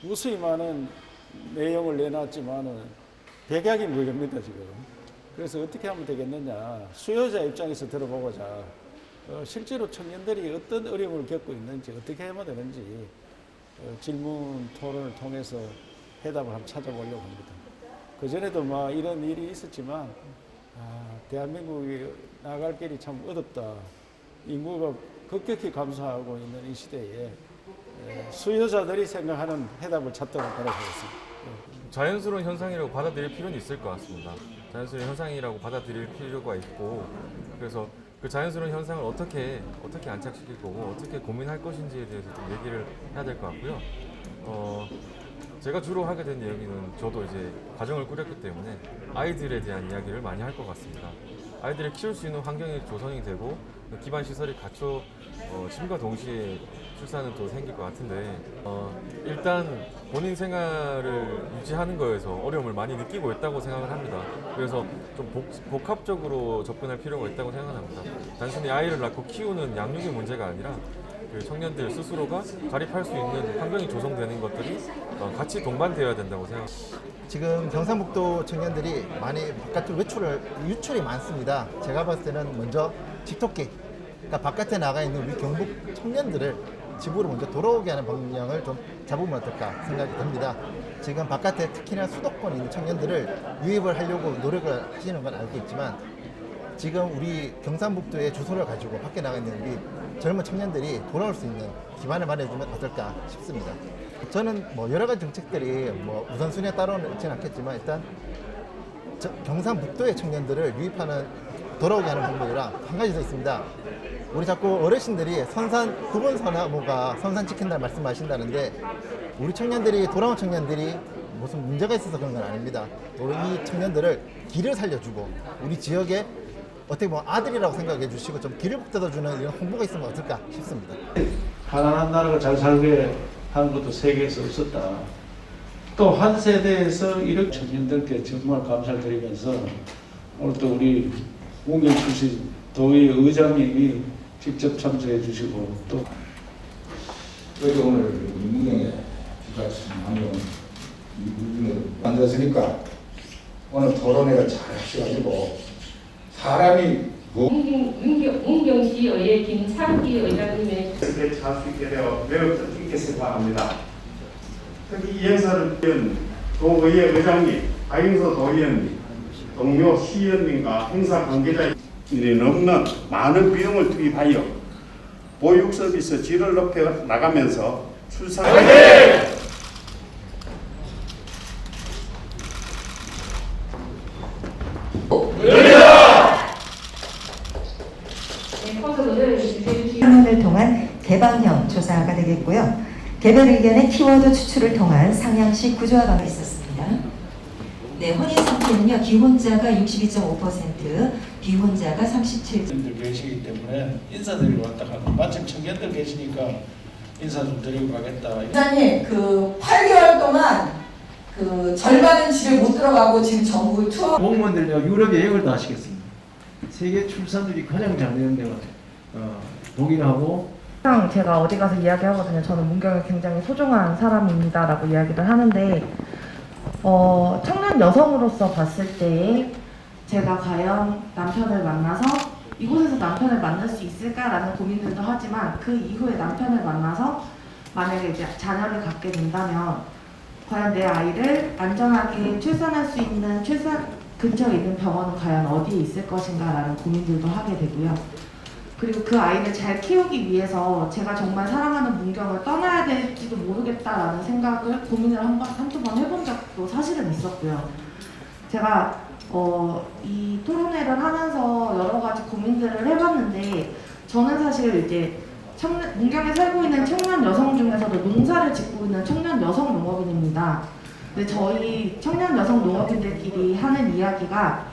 무수히 많은 내용을 내놨지만은 백약이 무료입니다 지금. 그래서 어떻게 하면 되겠느냐, 수요자 입장에서 들어보고자 실제로 청년들이 어떤 어려움을 겪고 있는지, 어떻게 하면 되는지 질문 토론을 통해서 해답을 한번 찾아보려고 합니다. 그전에도 막 이런 일이 있었지만 대한민국이 나갈 길이 참 어렵다. 인구가 급격히 감소하고 있는 이 시대에 수요자들이 생각하는 해답을 찾도록 노력하겠습니다. 자연스러운 현상이라고 받아들일 필요는 있을 것 같습니다. 자연스러운 현상이라고 받아들일 필요가 있고, 그래서 그 자연스러운 현상을 어떻게 안착시킬 거고 어떻게 고민할 것인지에 대해서 좀 얘기를 해야 될 것 같고요. 제가 주로 하게 된 이야기는, 저도 이제 가정을 꾸렸기 때문에 아이들에 대한 이야기를 많이 할 것 같습니다. 아이들을 키울 수 있는 환경이 조성이 되고 기반 시설이 갖춰짐과 동시에 출산은 또 생길 것 같은데, 일단 본인 생활을 유지하는 거에서 어려움을 많이 느끼고 있다고 생각을 합니다. 그래서 좀 복합적으로 접근할 필요가 있다고 생각합니다. 단순히 아이를 낳고 키우는 양육의 문제가 아니라 그 청년들 스스로가 자립할 수 있는 환경이 조성되는 것들이 같이 동반되어야 된다고 생각합니다. 지금 경상북도 청년들이 많이 바깥으로 유출이 많습니다. 제가 봤을 때는 먼저 집토끼, 그러니까 바깥에 나가 있는 우리 경북 청년들을 집으로 먼저 돌아오게 하는 방향을 좀 잡으면 어떨까 생각이 듭니다. 지금 바깥에 특히나 수도권에 있는 청년들을 유입을 하려고 노력을 하시는 건 알고 있지만, 지금 우리 경상북도의 주소를 가지고 밖에 나가 있는 우리 젊은 청년들이 돌아올 수 있는 기반을 마련해주면 어떨까 싶습니다. 저는 여러 가지 정책들이 우선순위에 따라오는 있지는 않겠지만, 일단 경상북도의 청년들을 유입하는, 돌아오게 하는 방법이라 한 가지 더 있습니다. 우리 자꾸 어르신들이 구본선화모가 선산 지킨다는 말씀하신다는데, 우리 청년들이, 돌아온 청년들이 무슨 문제가 있어서 그런 건 아닙니다. 우리 이 청년들을 길을 살려주고 우리 지역에 어떻게 보면 아들이라고 생각해 주시고 좀 길을 북돋아주는 이런 홍보가 있으면 어떨까 싶습니다. 가난한 나라가 잘 살게 하는 것도 세계에서 없었다. 또 한 세대에서 이렇게 청년들께 정말 감사를 드리면서, 오늘 또 우리 문경 출신 도의 의장님이 직접 참석해 주시고, 또 그래서 오늘 문경에 기가찬 환경을 만들었으니까 오늘 토론회를 잘 하셔가지고 사람이 문경시의회 김창기 의장님의 배치할 수 있게 되어 매우 뜻깊게 생각합니다. 특히 이 행사를 위한 도의회 의장님, 박영서 도의원님, 동료 시의원님과 행사 관계자들이 넘는 많은 비용을 투입하여 보육 서비스 질을 높여 나가면서 출산 을 통한 개방형 조사가 되겠고요. 개별 의견의 키워드 추출을 통한 상향식 구조화가 있었습니다. 네, 혼인 상태는요, 기혼자가 62.5%, 비혼자가 37%. 청년들 계시기 때문에 인사드리러 왔다 가고, 마침 청년들 계시니까 인사 좀 드리고 가겠다. 회장님, 8개월 동안 절반은 집에 못 들어가고 지금 전국 투어. 공무원들 유럽 여행을 다 하시겠습니다. 세계 출산율이 가장 잘 되는 데가 독일하고. 항상 제가 어디 가서 이야기하거든요. 저는 문경이 굉장히 소중한 사람입니다 라고 이야기를 하는데, 청년 여성으로서 봤을 때 제가 과연 남편을 만나서 이곳에서 남편을 만날 수 있을까라는 고민들도 하지만, 그 이후에 남편을 만나서 만약에 이제 자녀를 갖게 된다면 과연 내 아이를 안전하게 출산할 수 있는 출산 근처에 있는 병원은 과연 어디에 있을 것인가라는 고민들도 하게 되고요. 그리고 그 아이를 잘 키우기 위해서 제가 정말 사랑하는 문경을 떠나야 될지도 모르겠다라는 생각을, 고민을 한두 번 해본 적도 사실은 있었고요. 제가 이 토론회를 하면서 여러 가지 고민들을 해봤는데, 저는 사실 이제 문경에 살고 있는 청년 여성 중에서도 농사를 짓고 있는 청년 여성 농업인입니다. 근데 저희 청년 여성 농업인들끼리 하는 이야기가,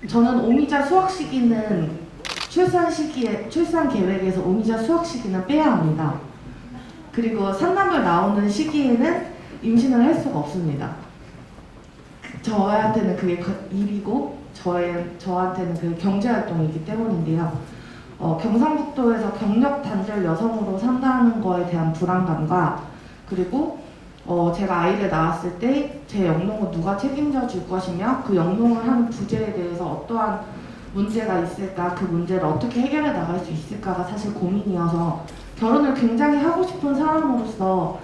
저는 오미자 수확 시기는 출산 계획에서 오미자 수확 시기는 빼야 합니다. 그리고 산남을 나오는 시기에는 임신을 할 수가 없습니다. 저한테는 그게 일이고 저한테는 그게 경제활동이기 때문인데요. 경상북도에서 경력 단절 여성으로 산다는 거에 대한 불안감과, 그리고 제가 아이를 낳았을 때 제 영농은 누가 책임져 줄 것이며 그 영농을 하는 부재에 대해서 어떠한 문제가 있을까, 그 문제를 어떻게 해결해 나갈 수 있을까가 사실 고민이어서 결혼을 굉장히 하고 싶은 사람으로서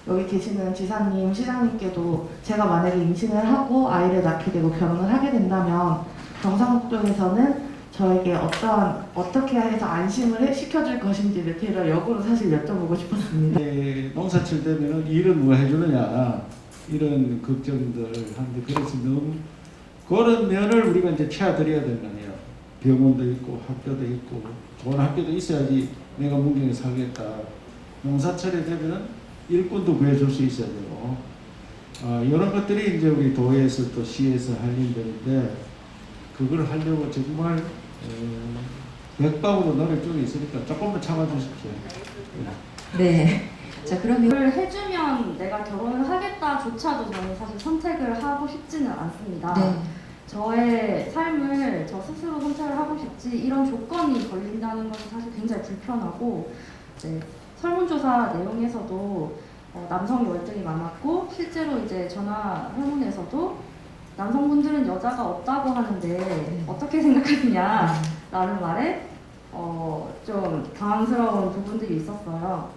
여기 계시는 지사님, 시장님께도 제가 만약에 임신을 하고 아이를 낳게 되고 결혼을 하게 된다면 경상북도에서는 저에게 어떻게 해서 안심을 시켜줄 것인지를 제가 역으로 사실 여쭤보고 싶었습니다. 농사칠 때면은 일은 뭐 해주느냐 이런 걱정들 하는데 그래서 너무 그런 면을 우리가 이제 채워드려야 될 거 아니에요. 병원도 있고 학교도 있고 좋은 학교도 있어야지 내가 문경에 살겠다. 농사철에 되면은 일꾼도 구해줄 수 있어야 되고 이런 것들이 이제 우리 도에서 또 시에서 할 일들인데 그걸 하려고 정말 맥박으로 노력 중에 있으니까 조금만 참아주십시오. 네. 자, 그러면 이걸 해주면 내가 결혼을 하겠다조차도 저는 사실 선택을 하고 싶지는 않습니다. 네. 저의 삶을 저 스스로 선택을 하고 싶지 이런 조건이 걸린다는 것은 사실 굉장히 불편하고 이제 설문조사 내용에서도 남성이 월등히 많았고 실제로 이제 전화 설문에서도 남성분들은 여자가 없다고 하는데 어떻게 생각하느냐라는 말에 좀 당황스러운 부분들이 있었어요.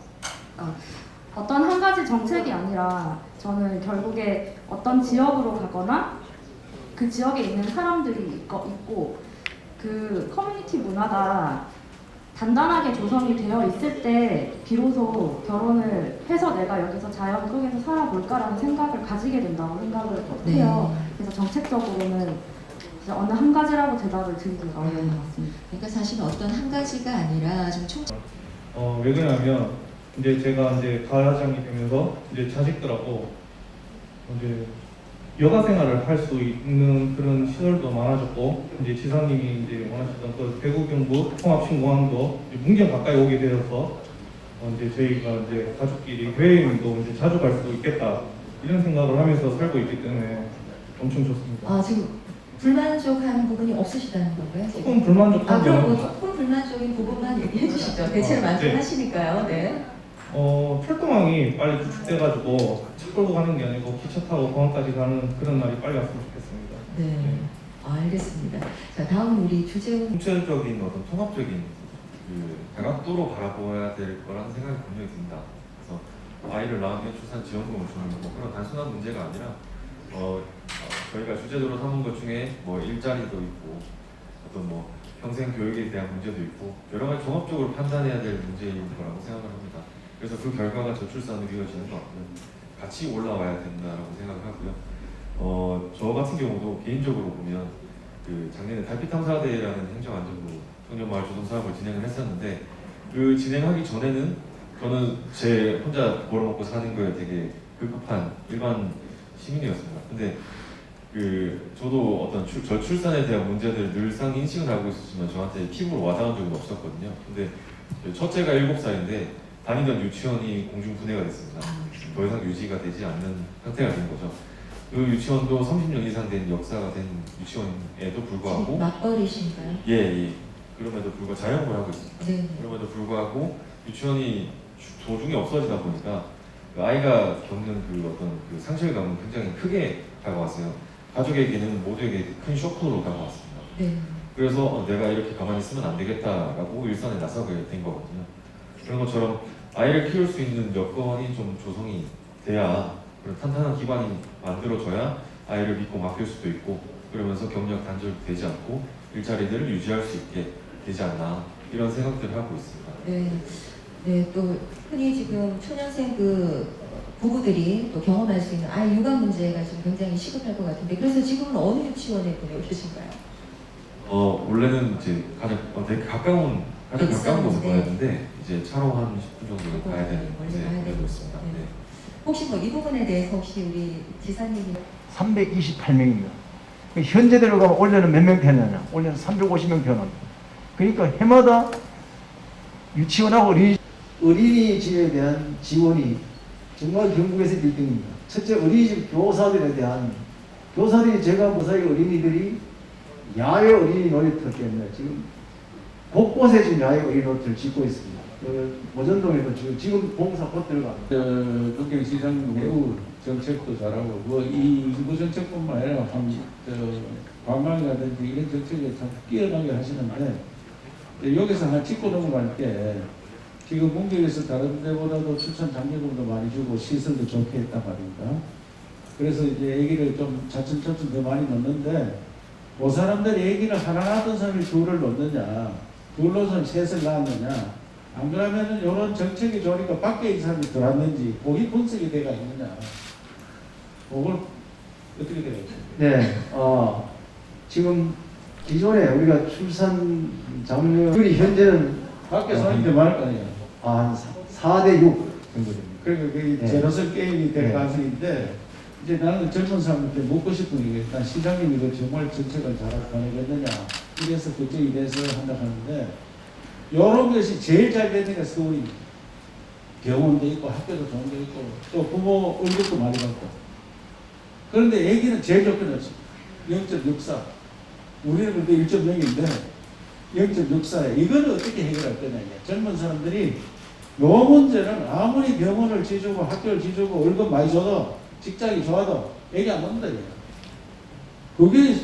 어떤 한 가지 정책이 아니라 저는 결국에 어떤 지역으로 가거나 그 지역에 있는 사람들이 있고 그 커뮤니티 문화가 단단하게 조성이 되어 있을 때 비로소 결혼을 해서 내가 여기서 자연 속에서 살아볼까라는 생각을 가지게 된다고 생각을 해요. 그래서 정책적으로는 어느 한 가지라고 대답을 드리기가 어려운 것 같습니다. 그러니까 사실 어떤 한 가지가 아니라 좀 총. 왜 그러냐면 이제 제가 이제 가장이 되면서 이제 자식들하고 이제 여가 생활을 할 수 있는 그런 시설도 많아졌고 이제 지사님이 이제 원하시던 그 대구 경북 통합신공항도 문경 가까이 오게 되어서 이제 저희가 이제 가족끼리 해외여행도 이제 자주 갈 수도 있겠다 이런 생각을 하면서 살고 있기 때문에 엄청 좋습니다. 지금 불만족한 부분이 없으시다는 건가요? 지금? 조금 불만족한 그럼 점은 조금 불만족인 부분만 얘기해 주시죠. 대체로 만족하시니까요. 네. 철도망이 빨리 구축돼가지고 차 끌고 가는 게 아니고 기차 타고 공항까지 가는 그런 날이 빨리 왔으면 좋겠습니다. 네. 알겠습니다. 자, 다음 우리 주재훈. 총체적인 어떤 통합적인 그 다각도로 바라보아야 될 거라는 생각이 분명히 듭니다. 그래서 아이를 낳으면 출산 지원금을 주는 뭐 그런 단순한 문제가 아니라 저희가 주제적으로 삼은 것 중에 뭐 일자리도 있고 어떤 뭐 평생 교육에 대한 문제도 있고 여러 가지 종합적으로 판단해야 될 문제인 거라고 생각을 합니다. 그래서 그 결과가 저출산으로 이어지는 것 같고요. 같이 올라와야 된다라고 생각을 하고요. 저 같은 경우도 개인적으로 보면 그 작년에 달빛탐사대라는 행정안전부 청년마을 주동 사업을 진행을 했었는데 그 진행하기 전에는 저는 제 혼자 벌어먹고 사는 거에 되게 급급한 일반 시민이었습니다. 근데 저도 어떤 저출산에 대한 문제들을 늘상 인식은 하고 있었지만 저한테 피부로 와닿은 적은 없었거든요. 근데 첫째가 7살인데 다니던 유치원이 공중 분해가 됐습니다. 더 이상 유지가 되지 않는 상태가 된 거죠. 그 유치원도 30년 이상 된 역사가 된 유치원에도 불구하고 맞벌이신가요? 예. 그럼에도 불구하고 자영업을 하고 있습니다. 네. 그럼에도 불구하고 유치원이 도중에 없어지다 보니까 그 아이가 겪는 그 어떤 그 상실감은 굉장히 크게 다가왔어요. 가족에게는 모두에게 큰 쇼크로 다가왔습니다. 네. 그래서 내가 이렇게 가만히 있으면 안 되겠다라고 일선에 나서게 된 거거든요. 그런 것처럼 아이를 키울 수 있는 여건이 좀 조성이 돼야 그런 탄탄한 기반이 만들어져야 아이를 믿고 맡길 수도 있고 그러면서 경력 단절되지 않고 일자리들을 유지할 수 있게 되지 않나 이런 생각들을 하고 있습니다. 네. 네, 또 흔히 지금 초년생 부부들이 또 경험할 수 있는 아이 육아 문제가 지금 굉장히 시급할 것 같은데 그래서 지금은 어느 유치원에 보내고 계신가요? 원래는 이제 되게 가까운 곳에 보냈는데 이제 차로 한 10분 정도 가야 되는 멀리 가야 되고 있습니다. 네. 혹시 뭐 이 부분에 대해서 혹시 우리 지사님이 328명입니다. 현재대로 가면 올해는 몇 명 되느냐? 올해는 350명 되는. 그러니까 해마다 유치원하고 어린이집에 대한 지원이 정말 경북에서 1등입니다. 첫째 어린이집 교사들에 대한 교사들이 제가 무사히 어린이들이 야외 어린이 놀이터 때문에 지금 곳곳에 지금 야외 어린이 놀이터를 짓고 있습니다. 모전동에도 지금 공사 곧 들어가. 북경시장 매우 정책도 잘하고 이 인구 정책뿐만 아니라 관광이라든지 이런 정책에 참 뛰어나게 하시는데 여기서 하나 짚고 넘어갈 때 지금 문경에서 다른 데보다도 추천 장려금도 많이 주고 시설도 좋게 했단 말입니다. 그래서 이제 애기를 좀 차츰차츰 더 많이 넣는데 그 사람들이 애기를 하나 낳았던 사람이 둘을 넣느냐 둘 넣어서 셋을 낳았느냐 안 그러면은 이런 정책이 좋으니까 밖에 있는 사람이 들어왔는지 거기 분석이 돼가 있느냐 그걸 어떻게 돼가 있습니까? 네, 지금 기존에 우리가 출산 장려율이 현재는 밖에 사람이 많을 거 아니에요. 한 4대 6 정도 됩니다. 그러니까 그게 네. 제로설 게임이 될 네. 가능성인데 이제 나는 젊은 사람한테 묻고 싶은 게 일단 시장님이 그 정말 정책을 잘 가능했느냐 이래서 걱정이 돼서 한다 하는데 이런 것이 제일 잘 되는 게 서울입니다. 병원도 있고 학교도 좋은 데 있고 또 부모 월급도 많이 받고 그런데 애기는 제일 조건이 없습니다. 0.64 우리는 그때 1.0인데 0.64에 이거는 어떻게 해결할 거냐 젊은 사람들이 요 문제는 아무리 병원을 지주고 학교를 지주고 월급 많이 줘도 직장이 좋아도 애기 안 낳는다 이거야. 그게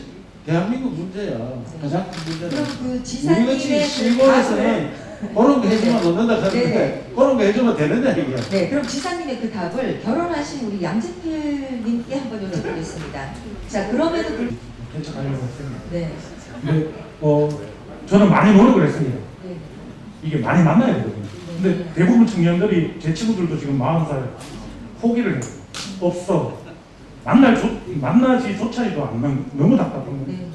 대한민국 문제야. 가장 큰 문제는 그럼 그 우리같이 지사님의 시골에서는 그런 거 해주면 넣는다 하는데 네네. 그런 거 해주면 되느냐 이게. 네, 그럼 지사님의 그 답을 결혼하신 우리 양진필님께 한번 여쭤보겠습니다. 자, 그러면은 개척하려고 했습니다. 네. 근데 저는 많이 노력을 했습니다. 네. 이게 많이 만나야 되거든요. 근데 대부분 청년들이 제 친구들도 지금 40살 포기를 해요. 없어. 만나지조차도 안 너무 답답한 거예요. 네.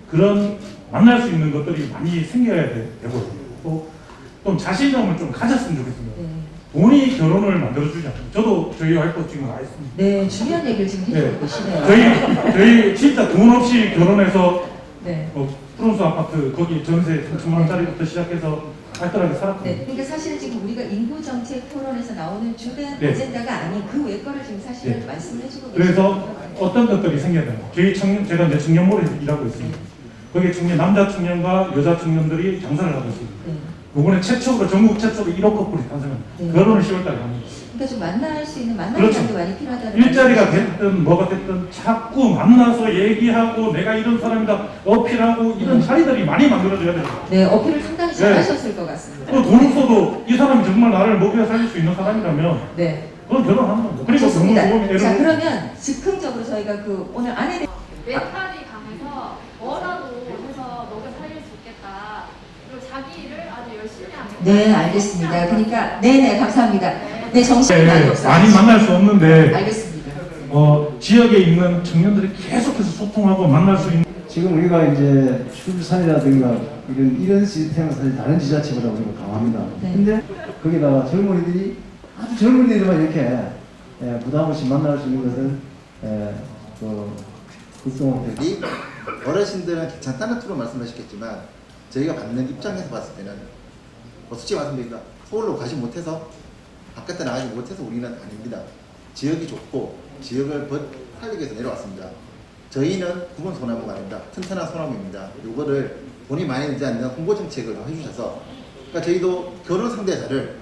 그런 만날 수 있는 것들이 많이 생겨야 되거든요. 또 좀 자신감을 좀 가졌으면 좋겠습니다. 네. 돈이 결혼을 만들어주지 않아요. 저도 저희 와이프 지금 와 있습니다. 네, 중요한 얘기를 지금 해주고 계시네요. 저희 진짜 돈 없이 결혼해서 네. 프랑스 아파트 거기 전세 3천만 원짜리부터 시작해서 알뜰하게 살았거든요. 네, 그러니까 사실 지금 우리가 인구 정책 토론에서 나오는 주된 네. 아젠다가 아닌 그 외 거를 지금 사실은 네. 말씀해주고 계시죠. 그래서 어떤 것들이 생겨야 돼요. 제가 이제 청년몰에서 일하고 있습니다. 거기에 남자 청년과 여자 청년들이 장사를 하고 있습니다. 네. 이번에 최초로 전국 최초로 1억 커플이 탄생합니다. 네. 결혼을 10월달에 합니다. 그러니까 좀 만날 수 있는 만날 그렇죠. 시간도 많이 필요하다는 일자리가 말씀이시죠? 됐든 뭐가 됐든 자꾸 만나서 얘기하고 내가 이런 사람이다 어필하고 이런 자리들이 많이 만들어져야 돼요. 네, 어필을 상당히 네. 잘하셨을 것 같습니다. 돈 없어도 이 사람이 정말 나를 먹여 살릴 수 있는 사람이라면 네. 그건 결혼하는 거죠. 그리고 좋습니다. 애를 자, 놓고 그러면 즉흥적으로 저희가 그 오늘 아내 멘탈이 강해서 뭐라도 해서 먹여 살릴 수 있겠다. 그리고 자기 일을 아주 열심히 하는. 네, 알겠습니다. 그러니까 네네 감사합니다. 네, 정신이 많이 없어요. 많이 만날 수 없는데 알겠습니다. 지역에 있는 청년들이 계속해서 소통하고 만날 수 있는 지금 우리가 이제 출산이라든가 이런 시스템은 사실 다른 지자체보다 우리가 강합니다. 네. 근데 거기다가 젊은이들이 아주 젊은이들만 이렇게 부담 없이 만날 수 있는 것은 이 어르신들은 괜찮다는 투로 말씀하셨겠지만 저희가 받는 입장에서 봤을 때는 솔직히 말씀드리니까 서울로 가지 못해서 바깥에 나가지 못해서 우리는 아닙니다. 지역이 좋고 지역을 살리기 위해서 내려왔습니다. 저희는 굵은 소나무가 아닙니다. 튼튼한 소나무입니다. 이거를 돈이 많이 들지 않는 홍보 정책을 좀 해주셔서 그러니까 저희도 결혼 상대자를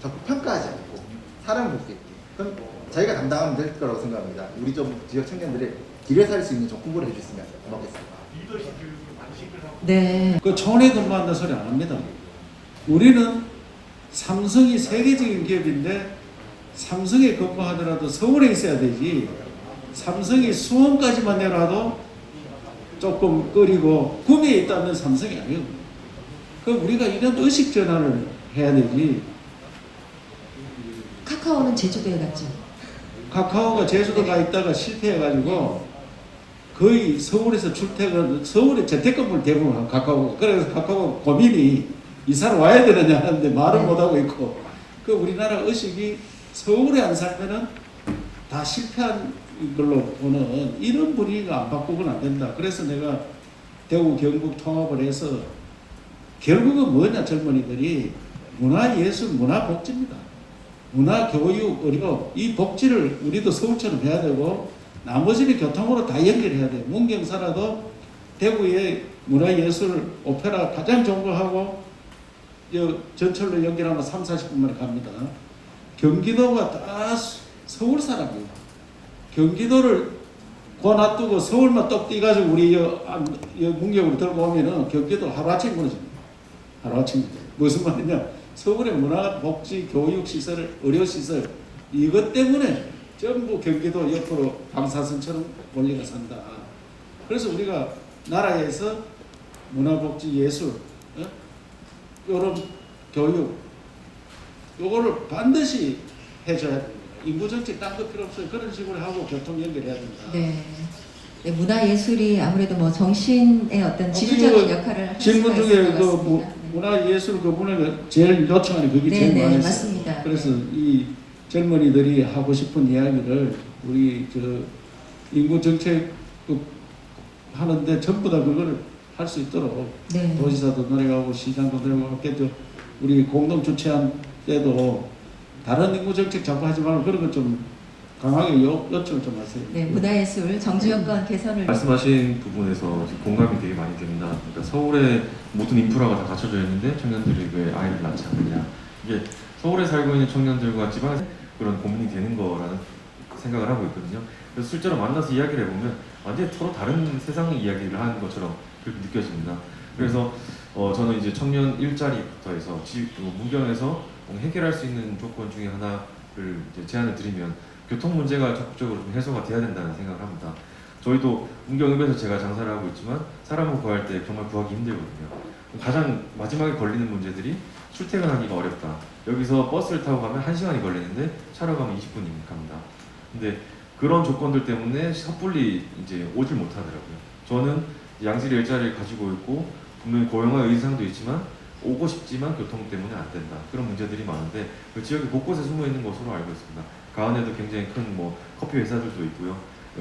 자꾸 평가하지 않고 사람을 볼 수 있게 그건 저희가 담당하면 될 거라고 생각합니다. 우리 좀 지역 청년들이 길에 살 수 있는 좀 홍보를 해주시면 고맙겠습니다. 네. 그 촌에 근무한다 소리 안 합니다. 우리는 삼성이 세계적인 기업인데 삼성에 근무하더라도 서울에 있어야 되지. 삼성이 수원까지만 내려도 조금 꺼리고 구미에 있다면 삼성이 아니에요. 그 우리가 이런 의식 전환을 해야 되지. 카카오는 제주도에 갔죠. 카카오가 제주도 가 있다가 실패해가지고 거의 서울에서 출퇴근, 서울에 재택근무를 대부분 한 카카오. 그래서 카카오 고민이 이사를 와야 되느냐 하는데 말을 네. 못하고 있고 그 우리나라 의식이 서울에 안 살면은 다 실패한 걸로 보는 이런 분위기가 안 바꾸고는 안 된다. 그래서 내가 대구 경북 통합을 해서 결국은 뭐냐 젊은이들이 문화예술 문화복지입니다. 문화교육 의료 이 복지를 우리도 서울처럼 해야 되고 나머지는 교통으로 다 연결해야 돼요. 문경 살아도 대구에 문화예술 오페라 가장 좋은 거 하고 전철로 연결하면 3, 40분 만에 갑니다. 경기도가 다 서울 사람이에요. 경기도를 놔두고 서울만 똑 띄가지고 우리 문경으로 들고 오면은 경기도 하루아침에 무너집니다. 하루아침에. 무슨 말이냐? 서울의 문화, 복지, 교육 시설, 의료 시설 이것 때문에 전부 경기도 옆으로 방사선처럼 몰려가 산다. 그래서 우리가 나라에서 문화, 복지, 예술, 이런 교육 요거를 반드시 해줘야 됩니다. 인구정책 딴 거 필요 없어요. 그런 식으로 하고 교통 연결해야 됩니다. 네. 네, 문화예술이 아무래도 뭐 정신의 어떤 지주적인 역할을 할 질문 수가 중에 있을 것 그 같습니다. 문화예술 그 분야가 제일 요청하는 그게 네, 제일 네, 많았어요. 맞습니다. 그래서 이 젊은이들이 하고 싶은 이야기를 우리 인구정책 하는데 전부 다 그거를 할 수 있도록 네. 도지사도 노력하고 시장도 노력하고 또 우리 공동 주최한 때도 다른 인구정책 자꾸 하지 말고 그런 거 좀 강하게 요청을 좀 하세요. 네, 문화예술 정주여건 개선을 말씀하신 부분에서 공감이 되게 많이 됩니다. 그러니까 서울에 모든 인프라가 다 갖춰져 있는데 청년들이 왜 아이를 낳지 않느냐. 이게 서울에 살고 있는 청년들과 지방에서 그런 고민이 되는 거라는 생각을 하고 있거든요. 그래서 실제로 만나서 이야기를 해보면 완전히 서로 다른 세상의 이야기를 하는 것처럼 그렇게 느껴집니다. 그래서 저는 이제 청년 일자리부터 해서 문경에서 해결할 수 있는 조건 중에 하나를 이제 제안을 드리면 교통 문제가 적극적으로 좀 해소가 돼야 된다는 생각을 합니다. 저희도 문경읍에서 제가 장사를 하고 있지만 사람을 구할 때 정말 구하기 힘들거든요. 가장 마지막에 걸리는 문제들이 출퇴근하기가 어렵다. 여기서 버스를 타고 가면 1시간이 걸리는데 차로 가면 20분이 갑니다. 근데 그런 조건들 때문에 섣불리 이제 오질 못하더라고요. 저는 양질의 일자리를 가지고 있고 분명히 고용할 의상도 있지만 오고 싶지만 교통 때문에 안 된다. 그런 문제들이 많은데 그 지역이 곳곳에 숨어 있는 것으로 알고 있습니다. 가은에도 굉장히 큰 커피 회사들도 있고요.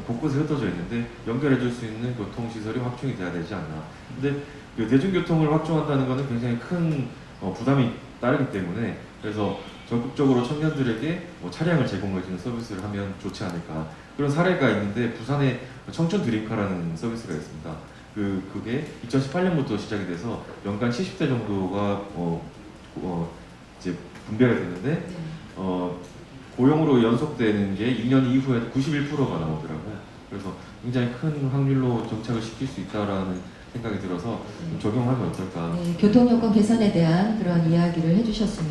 곳곳에 흩어져 있는데 연결해 줄 수 있는 교통시설이 확충이 돼야 되지 않나. 근데 그 대중교통을 확충한다는 것은 굉장히 큰 부담이 따르기 때문에 그래서 적극적으로 청년들에게 차량을 제공해주는 서비스를 하면 좋지 않을까. 그런 사례가 있는데 부산에 청춘 드림카라는 서비스가 있습니다. 그게 2018년부터 시작이 돼서 연간 70대 정도가 이제 분배가 되는데 고용으로 연속되는 게 2년 이후에 91%가 나오더라고요. 그래서 굉장히 큰 확률로 정착을 시킬 수 있다라는 생각이 들어서 좀 적용하면 어떨까. 네, 교통여건 개선에 대한 그런 이야기를 해주셨습니다.